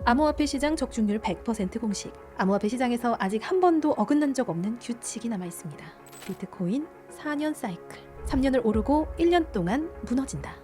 암호화폐 시장 적중률 100% 공식. 암호화폐 시장에서 아직 한 번도 어긋난 적 없는 규칙이 남아 있습니다. 비트코인 4년 사이클. 3년을 오르고 1년 동안 무너진다.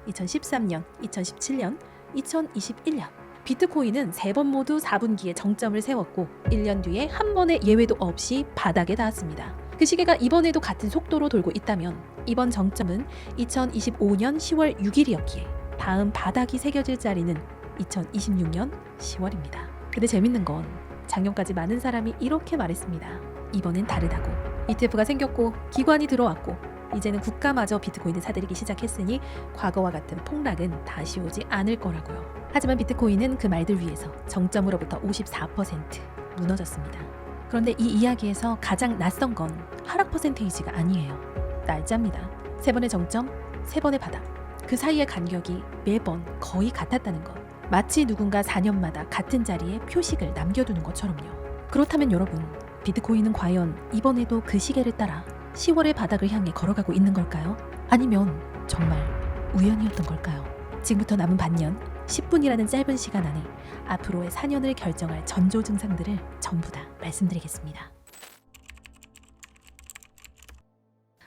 2013년, 2017년, 2021년. 비트코인은 3번 모두 4분기에 정점을 세웠고 1년 뒤에 한 번의 예외도 없이 바닥에 닿았습니다. 그 시계가 이번에도 같은 속도로 돌고 있다면 이번 정점은 2025년 10월 6일이었기에 다음 바닥이 새겨질 자리는 2026년 10월입니다. 근데 재밌는 건 작년까지 많은 사람이 이렇게 말했습니다. 이번엔 다르다고. ETF가 생겼고 기관이 들어왔고 이제는 국가마저 비트코인을 사들이기 시작했으니 과거와 같은 폭락은 다시 오지 않을 거라고요. 하지만 비트코인은 그 말들 위에서 정점으로부터 54% 무너졌습니다. 그런데 이 이야기에서 가장 낯선 건 하락 퍼센테이지가 아니에요. 날짜입니다. 3번의 정점, 3번의 바닥. 그 사이의 간격이 매번 거의 같았다는 것. 마치 누군가 4년마다 같은 자리에 표식을 남겨두는 것처럼요. 그렇다면 여러분, 비트코인은 과연 이번에도 그 시계를 따라 10월의 바닥을 향해 걸어가고 있는 걸까요? 아니면 정말 우연이었던 걸까요? 지금부터 남은 반년, 10분이라는 짧은 시간 안에 앞으로의 4년을 결정할 전조 증상들을 전부 다 말씀드리겠습니다.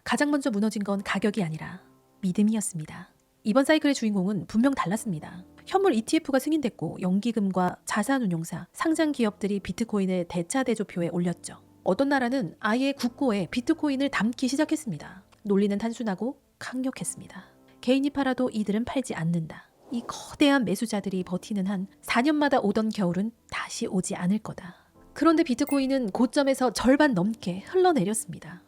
가장 먼저 무너진 건 가격이 아니라 믿음이었습니다. 이번 사이클의 주인공은 분명 달랐습니다. 현물 ETF가 승인됐고 연기금과 자산운용사, 상장 기업들이 비트코인을 대차대조표에 올렸죠. 어떤 나라는 아예 국고에 비트코인을 담기 시작했습니다. 논리는 단순하고 강력했습니다. 개인이 팔아도 이들은 팔지 않는다. 이 거대한 매수자들이 버티는 한 4년마다 오던 겨울은 다시 오지 않을 거다. 그런데 비트코인은 고점에서 절반 넘게 흘러내렸습니다.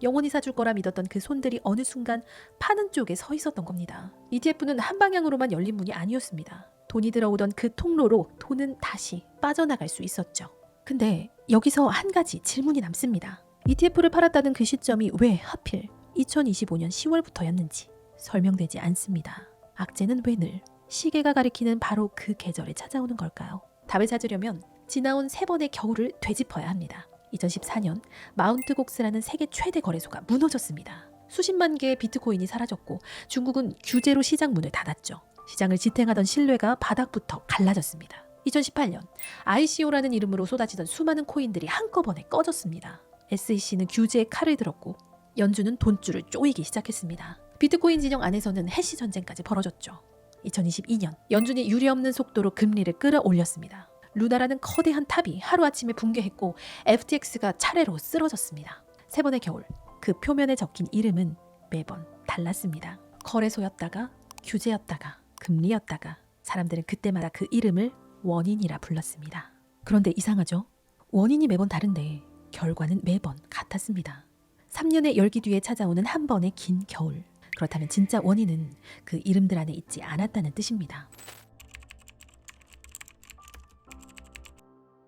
영원히 사줄 거라 믿었던 그 손들이 어느 순간 파는 쪽에 서 있었던 겁니다. ETF는 한 방향으로만 열린 문이 아니었습니다. 돈이 들어오던 그 통로로 돈은 다시 빠져나갈 수 있었죠. 근데 여기서 한 가지 질문이 남습니다. ETF를 팔았다는 그 시점이 왜 하필 2025년 10월부터였는지 설명되지 않습니다. 악재는 왜 늘 시계가 가리키는 바로 그 계절에 찾아오는 걸까요? 답을 찾으려면 지나온 3번의 겨울을 되짚어야 합니다. 2014년 마운트 곡스라는 세계 최대 거래소가 무너졌습니다. 수십만 개의 비트코인이 사라졌고 중국은 규제로 시장 문을 닫았죠. 시장을 지탱하던 신뢰가 바닥부터 갈라졌습니다. 2018년 ICO라는 이름으로 쏟아지던 수많은 코인들이 한꺼번에 꺼졌습니다. SEC는 규제에 칼을 들었고 연준은 돈줄을 쪼이기 시작했습니다. 비트코인 진영 안에서는 해시 전쟁까지 벌어졌죠. 2022년 연준이 유례없는 속도로 금리를 끌어올렸습니다. 루나라는 거대한 탑이 하루아침에 붕괴했고 FTX가 차례로 쓰러졌습니다. 3번의 겨울, 그 표면에 적힌 이름은 매번 달랐습니다. 거래소였다가 규제였다가 금리였다가 사람들은 그때마다 그 이름을 원인이라 불렀습니다. 그런데 이상하죠? 원인이 매번 다른데 결과는 매번 같았습니다. 3년의 열기 뒤에 찾아오는 한 번의 긴 겨울. 그렇다면 진짜 원인은 그 이름들 안에 있지 않았다는 뜻입니다.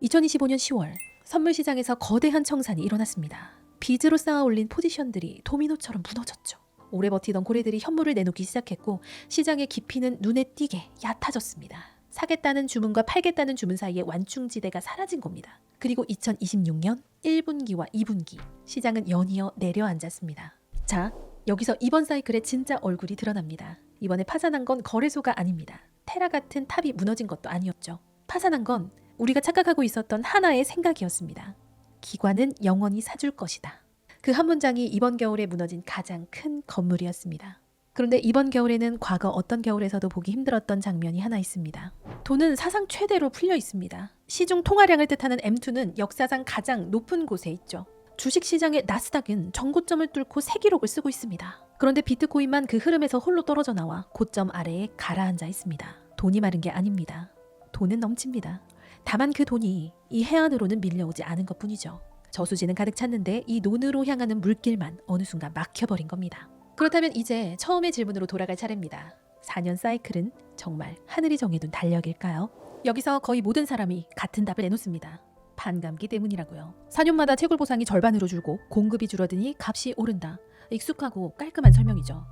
2025년 10월 선물 시장에서 거대한 청산이 일어났습니다. 빚으로 쌓아 올린 포지션들이 도미노처럼 무너졌죠. 오래 버티던 고래들이 현물을 내놓기 시작했고 시장의 깊이는 눈에 띄게 얕아졌습니다. 사겠다는 주문과 팔겠다는 주문 사이에 완충지대가 사라진 겁니다. 그리고 2026년 1분기와 2분기 시장은 연이어 내려앉았습니다. 자, 여기서 이번 사이클의 진짜 얼굴이 드러납니다. 이번에 파산한 건 거래소가 아닙니다. 테라 같은 탑이 무너진 것도 아니었죠. 파산한 건 우리가 착각하고 있었던 하나의 생각이었습니다. 기관은 영원히 사줄 것이다. 그 한 문장이 이번 겨울에 무너진 가장 큰 건물이었습니다. 그런데 이번 겨울에는 과거 어떤 겨울에서도 보기 힘들었던 장면이 하나 있습니다. 돈은 사상 최대로 풀려 있습니다. 시중 통화량을 뜻하는 M2는 역사상 가장 높은 곳에 있죠. 주식시장의 나스닥은 전고점을 뚫고 새 기록을 쓰고 있습니다. 그런데 비트코인만 그 흐름에서 홀로 떨어져 나와 고점 아래에 가라앉아 있습니다. 돈이 마른 게 아닙니다. 돈은 넘칩니다. 다만 그 돈이 이 해안으로는 밀려오지 않은 것뿐이죠. 저수지는 가득 찼는데 이 논으로 향하는 물길만 어느 순간 막혀버린 겁니다. 그렇다면 이제 처음의 질문으로 돌아갈 차례입니다. 4년 사이클은 정말 하늘이 정해둔 달력일까요? 여기서 거의 모든 사람이 같은 답을 내놓습니다. 반감기 때문이라고요. 4년마다 채굴 보상이 절반으로 줄고 공급이 줄어드니 값이 오른다. 익숙하고 깔끔한 설명이죠.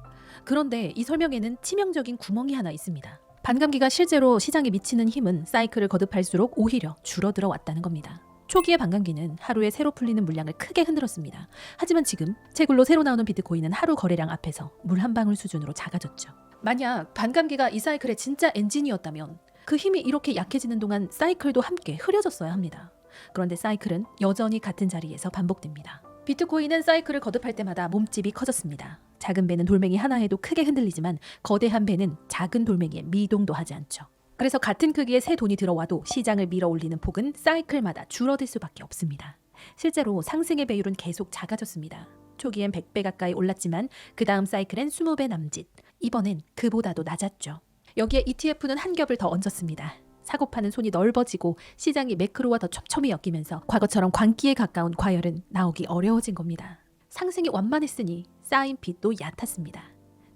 그런데 이 설명에는 치명적인 구멍이 하나 있습니다. 반감기가 실제로 시장에 미치는 힘은 사이클을 거듭할수록 오히려 줄어들어 왔다는 겁니다. 초기의 반감기는 하루에 새로 풀리는 물량을 크게 흔들었습니다. 하지만 지금 채굴로 새로 나오는 비트코인은 하루 거래량 앞에서 물 한 방울 수준으로 작아졌죠. 만약 반감기가 이 사이클의 진짜 엔진이었다면 그 힘이 이렇게 약해지는 동안 사이클도 함께 흐려졌어야 합니다. 그런데 사이클은 여전히 같은 자리에서 반복됩니다. 비트코인은 사이클을 거듭할 때마다 몸집이 커졌습니다. 작은 배는 돌멩이 하나에도 크게 흔들리지만 거대한 배는 작은 돌멩이에 미동도 하지 않죠. 그래서 같은 크기의 새 돈이 들어와도 시장을 밀어올리는 폭은 사이클마다 줄어들 수밖에 없습니다. 실제로 상승의 배율은 계속 작아졌습니다. 초기엔 100배 가까이 올랐지만 그 다음 사이클엔 20배 남짓, 이번엔 그보다도 낮았죠. 여기에 ETF는 한 겹을 더 얹었습니다. 사고 파는 손이 넓어지고 시장이 매크로와 더 촘촘히 엮이면서 과거처럼 광기에 가까운 과열은 나오기 어려워진 겁니다. 상승이 완만했으니 쌓인 빚도 얕았습니다.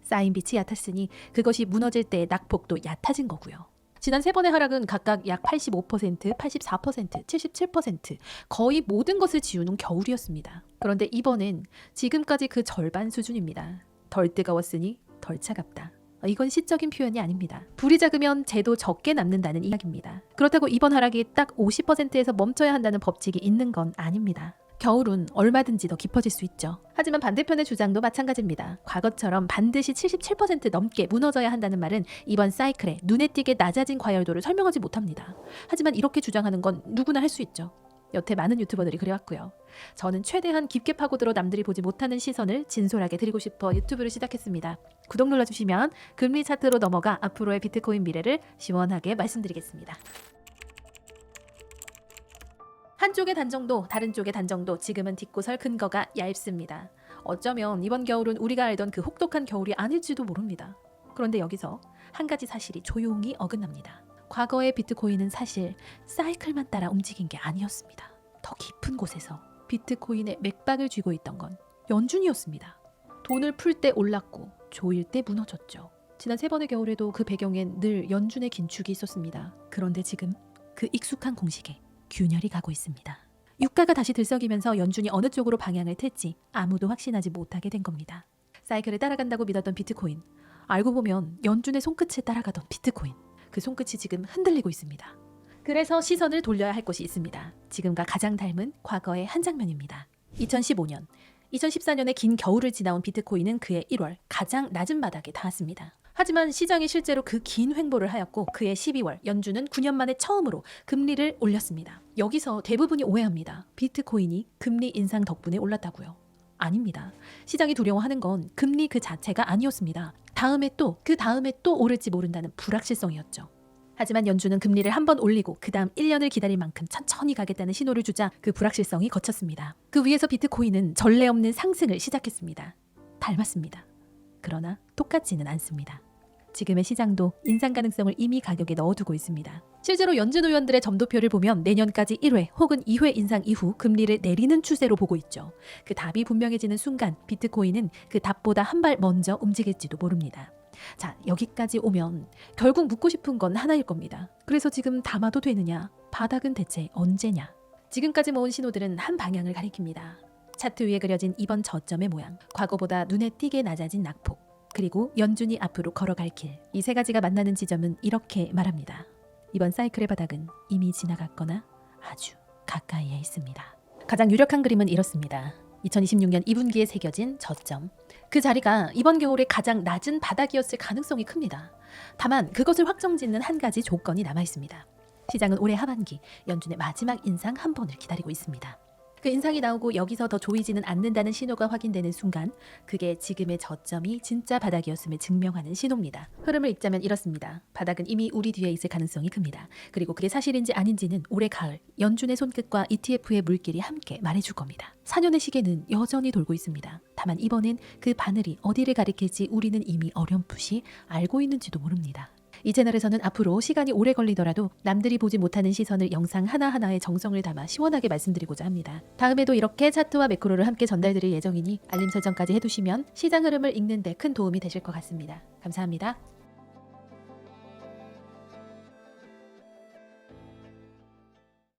쌓인 빚이 얕았으니 그것이 무너질 때의 낙폭도 얕아진 거고요. 지난 세 번의 하락은 각각 약 85%, 84%, 77% 거의 모든 것을 지우는 겨울이었습니다. 그런데 이번엔 지금까지 그 절반 수준입니다. 덜 뜨거웠으니 덜 차갑다. 이건 시적인 표현이 아닙니다. 불이 작으면 재도 적게 남는다는 이야기입니다. 그렇다고 이번 하락이 딱 50%에서 멈춰야 한다는 법칙이 있는 건 아닙니다. 겨울은 얼마든지 더 깊어질 수 있죠. 하지만 반대편의 주장도 마찬가지입니다. 과거처럼 반드시 77% 넘게 무너져야 한다는 말은 이번 사이클에 눈에 띄게 낮아진 과열도를 설명하지 못합니다. 하지만 이렇게 주장하는 건 누구나 할 수 있죠. 여태 많은 유튜버들이 그래왔고요. 저는 최대한 깊게 파고들어 남들이 보지 못하는 시선을 진솔하게 드리고 싶어 유튜브를 시작했습니다. 구독 눌러주시면 금리 차트로 넘어가 앞으로의 비트코인 미래를 시원하게 말씀드리겠습니다. 한쪽의 단정도 다른 쪽의 단정도 지금은 딛고 설 근거가 얇습니다. 어쩌면 이번 겨울은 우리가 알던 그 혹독한 겨울이 아닐지도 모릅니다. 그런데 여기서 한 가지 사실이 조용히 어긋납니다. 과거의 비트코인은 사실 사이클만 따라 움직인 게 아니었습니다. 더 깊은 곳에서 비트코인의 맥박을 쥐고 있던 건 연준이었습니다. 돈을 풀 때 올랐고 조일 때 무너졌죠. 지난 세 번의 겨울에도 그 배경엔 늘 연준의 긴축이 있었습니다. 그런데 지금 그 익숙한 공식에 균열이 가고 있습니다. 유가가 다시 들썩이면서 연준이 어느 쪽으로 방향을 틀지 아무도 확신하지 못하게 된 겁니다. 사이클을 따라간다고 믿었던 비트코인, 알고 보면 연준의 손끝을 따라가던 비트코인, 그 손끝이 지금 흔들리고 있습니다. 그래서 시선을 돌려야 할 곳이 있습니다. 지금과 가장 닮은 과거의 한 장면입니다. 2015년, 2014년의 긴 겨울을 지나온 비트코인은 그해 1월 가장 낮은 바닥에 닿았습니다. 하지만 시장이 실제로 그 긴 횡보를 하였고 그해 12월 연준은 9년 만에 처음으로 금리를 올렸습니다. 여기서 대부분이 오해합니다. 비트코인이 금리 인상 덕분에 올랐다고요. 아닙니다. 시장이 두려워하는 건 금리 그 자체가 아니었습니다. 그 다음에 또 오를지 모른다는 불확실성이었죠. 하지만 연준은 금리를 한 번 올리고 그 다음 1년을 기다릴 만큼 천천히 가겠다는 신호를 주자 그 불확실성이 거쳤습니다. 그 위에서 비트코인은 전례 없는 상승을 시작했습니다. 닮았습니다. 그러나 똑같지는 않습니다. 지금의 시장도 인상 가능성을 이미 가격에 넣어두고 있습니다. 실제로 연준 의원들의 점도표를 보면 내년까지 1회 혹은 2회 인상 이후 금리를 내리는 추세로 보고 있죠. 그 답이 분명해지는 순간 비트코인은 그 답보다 한 발 먼저 움직일지도 모릅니다. 자, 여기까지 오면 결국 묻고 싶은 건 하나일 겁니다. 그래서 지금 담아도 되느냐? 바닥은 대체 언제냐? 지금까지 모은 신호들은 한 방향을 가리킵니다. 차트 위에 그려진 이번 저점의 모양, 과거보다 눈에 띄게 낮아진 낙폭, 그리고 연준이 앞으로 걸어갈 길, 이 세 가지가 만나는 지점은 이렇게 말합니다. 이번 사이클의 바닥은 이미 지나갔거나 아주 가까이에 있습니다. 가장 유력한 그림은 이렇습니다. 2026년 2분기에 새겨진 저점. 그 자리가 이번 겨울에 가장 낮은 바닥이었을 가능성이 큽니다. 다만 그것을 확정짓는 한 가지 조건이 남아 있습니다. 시장은 올해 하반기 연준의 마지막 인상 한 번을 기다리고 있습니다. 그 인상이 나오고 여기서 더 조이지는 않는다는 신호가 확인되는 순간 그게 지금의 저점이 진짜 바닥이었음을 증명하는 신호입니다. 흐름을 읽자면 이렇습니다. 바닥은 이미 우리 뒤에 있을 가능성이 큽니다. 그리고 그게 사실인지 아닌지는 올해 가을 연준의 손끝과 ETF의 물길이 함께 말해줄 겁니다. 4년의 시계는 여전히 돌고 있습니다. 다만 이번엔 그 바늘이 어디를 가리킬지 우리는 이미 어렴풋이 알고 있는지도 모릅니다. 이 채널에서는 앞으로 시간이 오래 걸리더라도 남들이 보지 못하는 시선을 영상 하나하나에 정성을 담아 시원하게 말씀드리고자 합니다. 다음에도 이렇게 차트와 매크로를 함께 전달드릴 예정이니 알림 설정까지 해두시면 시장 흐름을 읽는 데 큰 도움이 되실 것 같습니다. 감사합니다.